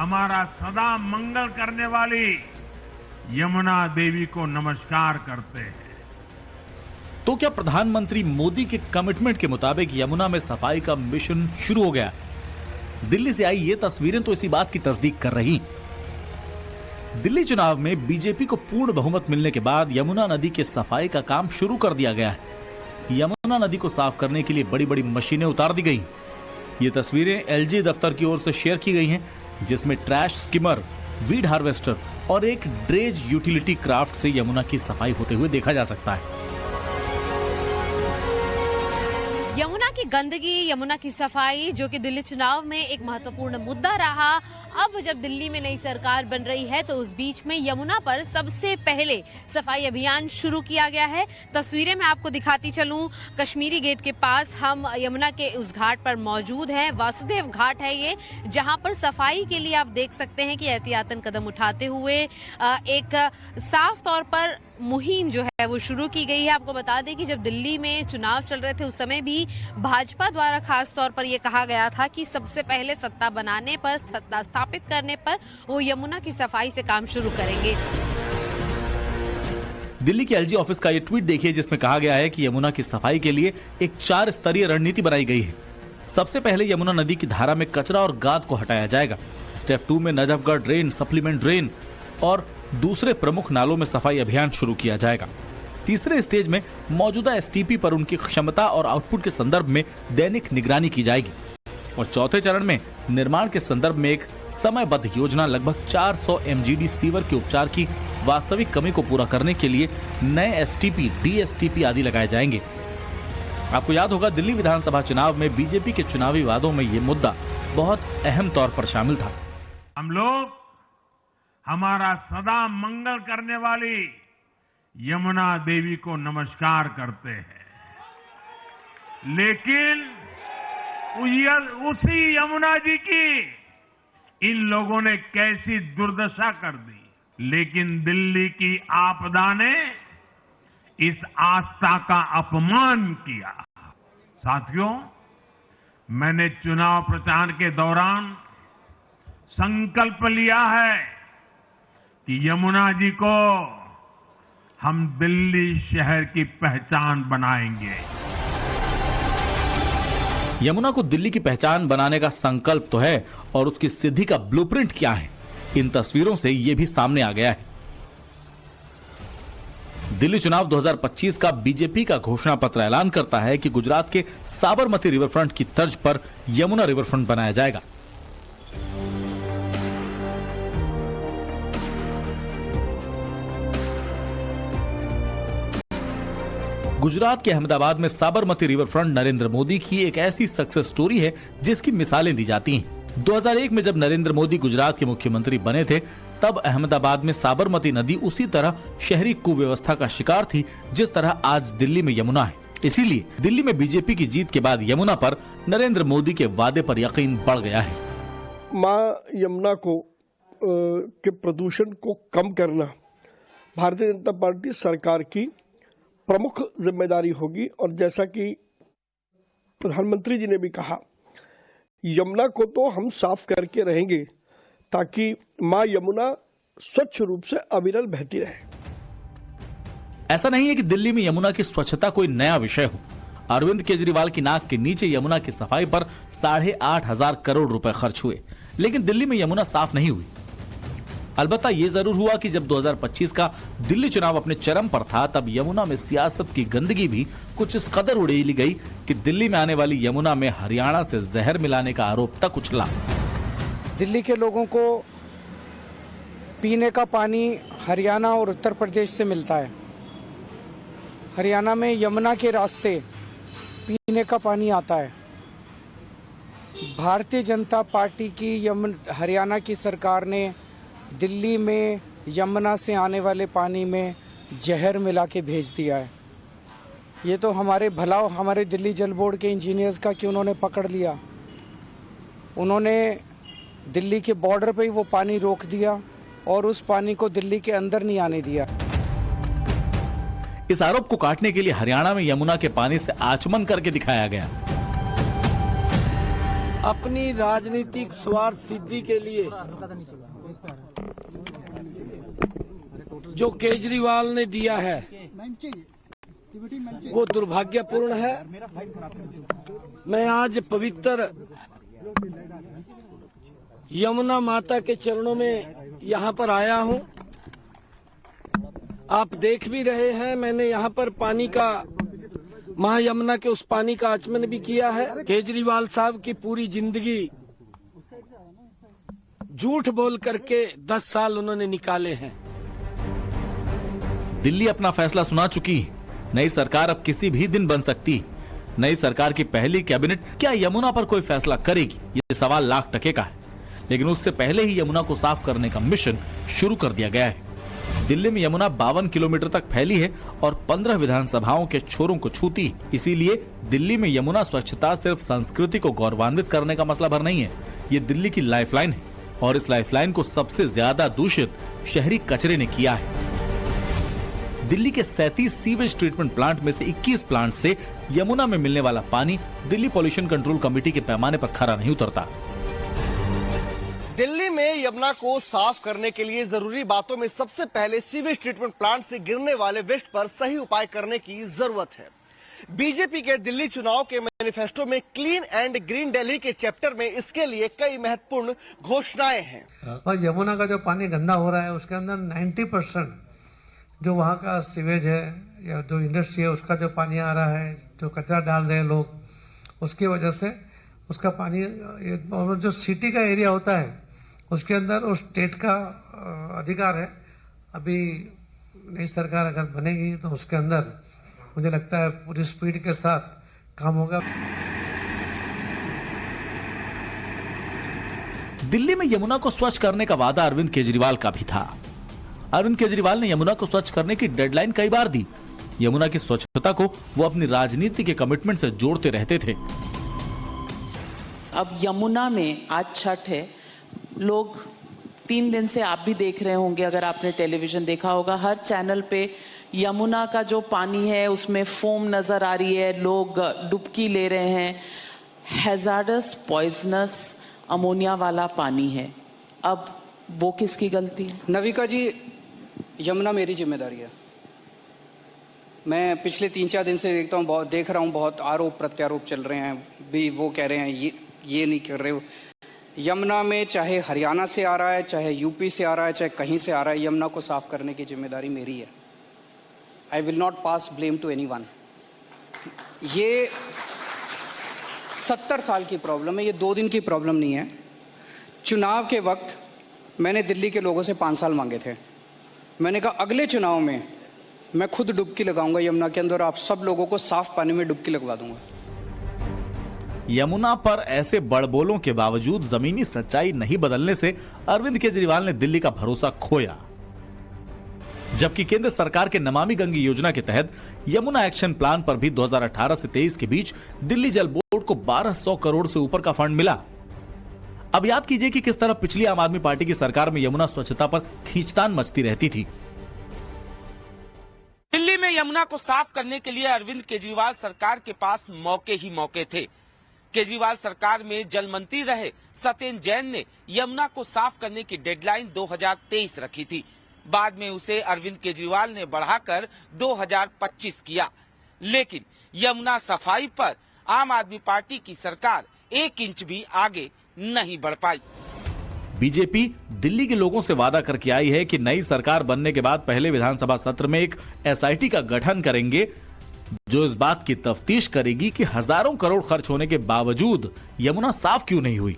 हमारा सदा मंगल करने वाली यमुना देवी को नमस्कार करते हैं। तो क्या प्रधानमंत्री मोदी के कमिटमेंट के मुताबिक यमुना में सफाई का मिशन शुरू हो गया? दिल्ली से आई ये तस्वीरें तो इसी बात की तस्दीक कर रही। दिल्ली चुनाव में बीजेपी को पूर्ण बहुमत मिलने के बाद यमुना नदी के सफाई का काम शुरू कर दिया गया है। यमुना नदी को साफ करने के लिए बड़ी बड़ी मशीनें उतार दी गई। ये तस्वीरें एलजी दफ्तर की ओर से शेयर की गई हैं, जिसमें ट्रैश स्किमर, वीड हार्वेस्टर और एक ड्रेज यूटिलिटी क्राफ्ट से यमुना की सफाई होते हुए देखा जा सकता है। यमुना की गंदगी, यमुना की सफाई, जो कि दिल्ली चुनाव में एक महत्वपूर्ण मुद्दा रहा। अब जब दिल्ली में नई सरकार बन रही है तो उस बीच में यमुना पर सबसे पहले सफाई अभियान शुरू किया गया है। तस्वीरें मैं आपको दिखाती चलूं। कश्मीरी गेट के पास हम यमुना के उस घाट पर मौजूद हैं। वासुदेव घाट है ये, जहां पर सफाई के लिए आप देख सकते हैं कि एहतियातन कदम उठाते हुए एक साफ तौर पर मुहिम जो है वो शुरू की गई है। आपको बता दें कि जब दिल्ली में चुनाव चल रहे थे उस समय भी भाजपा द्वारा खास तौर पर यह कहा गया था कि सबसे पहले सत्ता बनाने पर, सत्ता स्थापित करने पर वो यमुना की सफाई से काम शुरू करेंगे। दिल्ली के एलजी ऑफिस का ये ट्वीट देखिए, जिसमें कहा गया है कि यमुना की सफाई के लिए एक 4 स्तरीय रणनीति बनाई गई है। सबसे पहले यमुना नदी की धारा में कचरा और गाद को हटाया जाएगा। स्टेप 2 में नजफगढ़ ड्रेन, सप्लीमेंट ड्रेन और दूसरे प्रमुख नालों में सफाई अभियान शुरू किया जाएगा। तीसरे स्टेज में मौजूदा एसटीपी पर उनकी क्षमता और आउटपुट के संदर्भ में दैनिक निगरानी की जाएगी और चौथे चरण में निर्माण के संदर्भ में एक समयबद्ध योजना लगभग 400 एमजीडी सीवर के उपचार की वास्तविक कमी को पूरा करने के लिए नए एसटीपी, डीएसटीपी आदि लगाए जाएंगे। आपको याद होगा, दिल्ली विधानसभा चुनाव में बीजेपी के चुनावी वादों में ये मुद्दा बहुत अहम तौर पर शामिल था। हम लोग हमारा सदा मंगल करने वाली यमुना देवी को नमस्कार करते हैं, लेकिन उसी यमुना जी की इन लोगों ने कैसी दुर्दशा कर दी। लेकिन दिल्ली की आपदा ने इस आस्था का अपमान किया। साथियों, मैंने चुनाव प्रचार के दौरान संकल्प लिया है कि यमुना जी को हम दिल्ली शहर की पहचान बनाएंगे। यमुना को दिल्ली की पहचान बनाने का संकल्प तो है, और उसकी सिद्धि का ब्लूप्रिंट क्या है, इन तस्वीरों से यह भी सामने आ गया है। दिल्ली चुनाव 2025 का बीजेपी का घोषणा पत्र ऐलान करता है कि गुजरात के साबरमती रिवरफ्रंट की तर्ज पर यमुना रिवरफ्रंट बनाया जाएगा। गुजरात के अहमदाबाद में साबरमती रिवरफ्रंट नरेंद्र मोदी की एक ऐसी सक्सेस स्टोरी है जिसकी मिसालें दी जाती हैं। 2001 में जब नरेंद्र मोदी गुजरात के मुख्यमंत्री बने थे, तब अहमदाबाद में साबरमती नदी उसी तरह शहरी कुव्यवस्था का शिकार थी जिस तरह आज दिल्ली में यमुना है। इसीलिए दिल्ली में बीजेपी की जीत के बाद यमुना पर नरेंद्र मोदी के वादे पर यकीन बढ़ गया है। मां यमुना को के प्रदूषण को कम करना भारतीय जनता पार्टी सरकार की प्रमुख जिम्मेदारी होगी, और जैसा कि प्रधानमंत्री जी ने भी कहा, यमुना को तो हम साफ करके रहेंगे ताकि मां यमुना स्वच्छ रूप से अविरल बहती रहे। ऐसा नहीं है कि दिल्ली में यमुना की स्वच्छता कोई नया विषय हो। अरविंद केजरीवाल की नाक के नीचे यमुना की सफाई पर 8,500 करोड़ रुपए खर्च हुए, लेकिन दिल्ली में यमुना साफ नहीं हुई। अलबत्ता ये जरूर हुआ कि जब 2025 का दिल्ली चुनाव अपने चरम पर था, तब यमुना में सियासत की गंदगी भी कुछ इस कदर उड़ेली गई कि दिल्ली में आने वाली यमुना में हरियाणा से जहर मिलाने का आरोप तक उछला। दिल्ली के लोगों को पीने का पानी हरियाणा और उत्तर प्रदेश से मिलता है। हरियाणा में यमुना के रास्ते पीने का पानी आता है। भारतीय जनता पार्टी की हरियाणा की सरकार ने दिल्ली में यमुना से आने वाले पानी में जहर मिला के भेज दिया है। ये तो हमारे भलाव हमारे दिल्ली जल बोर्ड के इंजीनियर्स का कि उन्होंने पकड़ लिया। उन्होंने दिल्ली के बॉर्डर पे ही वो पानी रोक दिया और उस पानी को दिल्ली के अंदर नहीं आने दिया। इस आरोप को काटने के लिए हरियाणा में यमुना के पानी से आचमन करके दिखाया गया। अपनी राजनीतिक स्वार्थ सिद्धि के लिए जो केजरीवाल ने दिया है वो दुर्भाग्यपूर्ण है। मैं आज पवित्र यमुना माता के चरणों में यहाँ पर आया हूँ। आप देख भी रहे हैं, मैंने यहाँ पर पानी का, मां यमुना के उस पानी का आचमन भी किया है। केजरीवाल साहब की पूरी जिंदगी झूठ बोल करके 10 साल उन्होंने निकाले हैं। दिल्ली अपना फैसला सुना चुकी है। नई सरकार अब किसी भी दिन बन सकती। नई सरकार की पहली कैबिनेट क्या यमुना पर कोई फैसला करेगी, ये सवाल लाख टके का है। लेकिन उससे पहले ही यमुना को साफ करने का मिशन शुरू कर दिया गया है। दिल्ली में यमुना 52 किलोमीटर तक फैली है और 15 विधानसभाओं के छोरों को छूती है। इसीलिए दिल्ली में यमुना स्वच्छता सिर्फ संस्कृति को गौरवान्वित करने का मसला भर नहीं है, ये दिल्ली की लाइफलाइन है। और इस लाइफलाइन को सबसे ज्यादा दूषित शहरी कचरे ने किया है। दिल्ली के 37 सीवेज ट्रीटमेंट प्लांट में से 21 प्लांट से यमुना में मिलने वाला पानी दिल्ली पॉल्यूशन कंट्रोल कमेटी के पैमाने पर खरा नहीं उतरता। दिल्ली में यमुना को साफ करने के लिए जरूरी बातों में सबसे पहले सीवेज ट्रीटमेंट प्लांट से गिरने वाले वेस्ट पर सही उपाय करने की जरूरत है। बीजेपी के दिल्ली चुनाव के मैनिफेस्टो में क्लीन एंड ग्रीन दिल्ली के चैप्टर में इसके लिए कई महत्वपूर्ण घोषणाएं हैं। और यमुना का जो पानी गंदा हो रहा है उसके अंदर 90% जो वहाँ का सीवेज है या जो इंडस्ट्री है उसका जो पानी आ रहा है, जो कचरा डाल रहे हैं लोग, उसकी वजह से उसका पानी, और जो सिटी का एरिया होता है उसके अंदर उस स्टेट का अधिकार है। अभी नई सरकार अगर बनेगी तो उसके अंदर मुझे लगता है पूरी स्पीड के साथ काम होगा। दिल्ली में यमुना को स्वच्छ करने का वादा अरविंद केजरीवाल का भी था। अरविंद केजरीवाल ने यमुना को स्वच्छ करने की डेडलाइन कई बार दी। यमुना की स्वच्छता को वो अपनी राजनीति के कमिटमेंट से जोड़ते रहते थे। अब यमुना में आज छठ है, लोग 3 दिन से, आप भी देख रहे होंगे, अगर आपने टेलीविजन देखा होगा, हर चैनल पे यमुना का जो पानी है उसमें फोम नजर आ रही है, लोग डुबकी ले रहे हैं। हैजार्डस, पॉइजनस अमोनिया वाला पानी है। अब वो किसकी गलती है? नविका जी, यमुना मेरी जिम्मेदारी है। मैं पिछले 3-4 दिन से देखता हूँ, बहुत देख रहा हूँ, बहुत आरोप प्रत्यारोप चल रहे हैं भी। वो कह रहे हैं ये नहीं कर रहे हो। यमुना में चाहे हरियाणा से आ रहा है, चाहे यूपी से आ रहा है, चाहे कहीं से आ रहा है, यमुना को साफ करने की जिम्मेदारी मेरी है। I will not pass blame to anyone. ये 70 साल की प्रॉब्लम है, ये 2 दिन की प्रॉब्लम नहीं है। चुनाव के वक्त मैंने दिल्ली के लोगों से 5 साल मांगे थे। मैंने कहा अगले चुनाव में मैं खुद डुबकी लगाऊंगा यमुना के अंदर, आप सब लोगों को साफ पानी में डुबकी लगवा दूंगा। यमुना पर ऐसे बड़बोलों के बावजूद जमीनी सच्चाई नहीं बदलने से अरविंद केजरीवाल ने दिल्ली का भरोसा खोया। जबकि केंद्र सरकार के नमामि गंगे योजना के तहत यमुना एक्शन प्लान पर भी 2018 से 23 के बीच दिल्ली जल बोर्ड को 1200 करोड़ से ऊपर का फंड मिला। अब याद कीजिए कि किस तरह पिछली आम आदमी पार्टी की सरकार में यमुना स्वच्छता पर खींचतान मचती रहती थी। दिल्ली में यमुना को साफ करने के लिए अरविंद केजरीवाल सरकार के पास मौके ही मौके थे। केजरीवाल सरकार में जल मंत्री रहे सत्येंद्र जैन ने यमुना को साफ करने की डेडलाइन 2023 रखी थी। बाद में उसे अरविंद केजरीवाल ने बढ़ाकर 2025 किया। लेकिन यमुना सफाई पर आम आदमी पार्टी की सरकार 1 इंच भी आगे नहीं बढ़ पाई। बीजेपी दिल्ली के लोगों से वादा करके आई है कि नई सरकार बनने के बाद पहले विधानसभा सत्र में एक एसआईटी का गठन करेंगे जो इस बात की तफ्तीश करेगी कि हजारों करोड़ खर्च होने के बावजूद यमुना साफ क्यों नहीं हुई।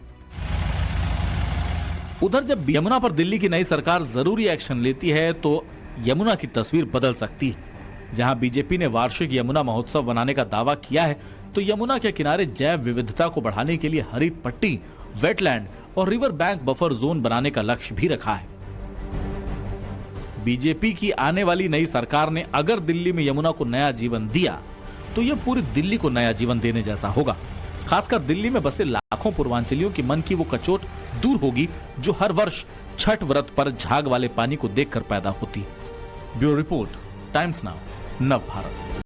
उधर जब यमुना पर दिल्ली की नई सरकार जरूरी एक्शन लेती है तो यमुना की तस्वीर बदल सकती है। जहां बीजेपी ने वार्षिक यमुना महोत्सव बनाने का दावा किया है तो यमुना के किनारे जैव विविधता को बढ़ाने के लिए हरित पट्टी, वेटलैंड और रिवर बैंक बफर जोन बनाने का लक्ष्य भी रखा है। बीजेपी की आने वाली नई सरकार ने अगर दिल्ली में यमुना को नया जीवन दिया तो यह पूरी दिल्ली को नया जीवन देने जैसा होगा। खासकर दिल्ली में बसे लाखों पूर्वांचलियों की मन की वो कचोट दूर होगी जो हर वर्ष छठ व्रत पर झाग वाले पानी को देखकर पैदा होती है। ब्यूरो रिपोर्ट, टाइम्स नाउ, नव भारत।